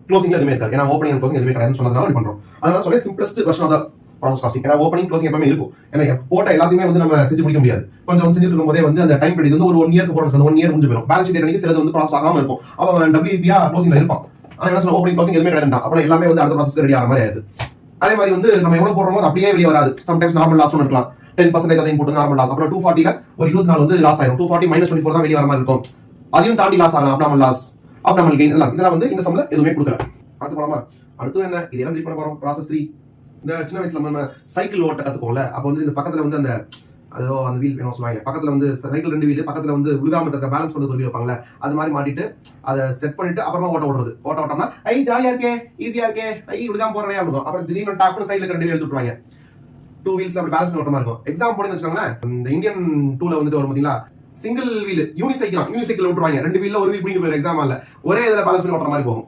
க்ளோசிங்ல எதுவுமே இருக்காது. ஏன்னா ஓப்பனிங் அண்ட் க்ளோசிங் எதுவுமே கிடையாதுன்னு சொன்னதுனால அப்படி பண்றோம். அதனால சொல்ல simplest version of the process costing. ஏன்னா ஓப்பனிங் க்ளோசிங் எப்பவுமே இருக்கும். ஏன்னா போட்ட எல்லாத்தையுமே வந்து நம்ம செஞ்சு முடிக்க முடியாது. கொஞ்சம் செஞ்சுட்டு இருக்கும்போதே வந்து அந்த டைம் பீரியட் வந்து ஒரு 1 இயர்க்கு போறோம். 1 இயர் முடிஞ்சு போயிடும். பேலன்ஸ் ஷீட் அன்னைக்கு சிலது வந்து ப்ராசஸ் ஆகாம இருக்கும். அவன் WPயா க்ளோசிங்ல இருப்பான். ஆனா என்ன சொல்ல ஓப்பனிங் க்ளோசிங் எதுவுமே கிடையாது. அப்புறம் எல்லாமே வந்து அடுத்த ப்ராசஸ் ரெடி ஆகிற மாதிரி ஆயிடுது. அதே மாதிரி வந்து நம்ம எவ்வளவு போடுறோமோ அது அப்படியே வெளியே வராது. சம்டைம்ஸ் நார்மல் லாஸ் ஒன்று இருக்கலாம். 10% அதையும் போட்டு நார்மல் லாஸ். அப்புறம் 240ல ஒரு 24 வந்து லாஸ் ஆயிடும். 240 -24 தான் வெளியே வர மாதிரி இருக்கும். அதையும் தாண்டி லாஸ் ஆகலாம். அப்நார்மல் லாஸ், அப்நார்மல் கெயின் இதெல்லாம் வந்து இந்த சம்ல எதுவுமே கொடுக்கல. அடுத்து போலாமா? அடுத்து என்ன இதெல்லாம் ரீட் பண்ண போறோம். ப்ராசஸ் 3. இந்த சின்ன வயசுல நம்ம சைக்கிள் ஓட்ட கத்துக்கோம்ல. அப்ப வந்து இந்த பக்கத்துல வந்து அந்த அதோ அந்த வீல் வேணும் சொல்லுவாங்க. பக்கத்துல வந்து சைக்கிள் 2 வீல் பக்கத்துல வந்து விழுகாம இருக்க பேலன்ஸ் பண்ணி ஒரு வீல் வைப்பாங்கல்ல. அது மாதிரி மாட்டிட்டு அதை செட் பண்ணிட்டு அப்புறமா ஓட்டம்னா ஐ ஜாலியா இருக்கே, ஈஸியா இருக்கே, ஐ விழுகாம போறனே இருக்கும். அப்புறம் திடீர்னு டாப்னு சைடுல 2 வீல் எடுத்து விட்டுருவாங்க. 2 வீல்ஸ்ல அப்படி பேலன்ஸ் பண்ணி ஓட்ட மாதிரி இருக்கும். எக்ஸாம் போடுன்னு வச்சுக்கோங்களேன். இந்த இந்தியன் 2ல வந்துட்டு வரும் பாத்தீங்களா, சிங்கிள் வீல் யூனிசைக்கிள் விட்டுருவாங்க. 2 வீல்ல ஒரு வீல் பிடிங்க போயிடும். எக்ஸாம் இல்ல ஒரே இதுல பேலன்ஸ் பண்ணி ஓட்டுற மாதிரி போகும்.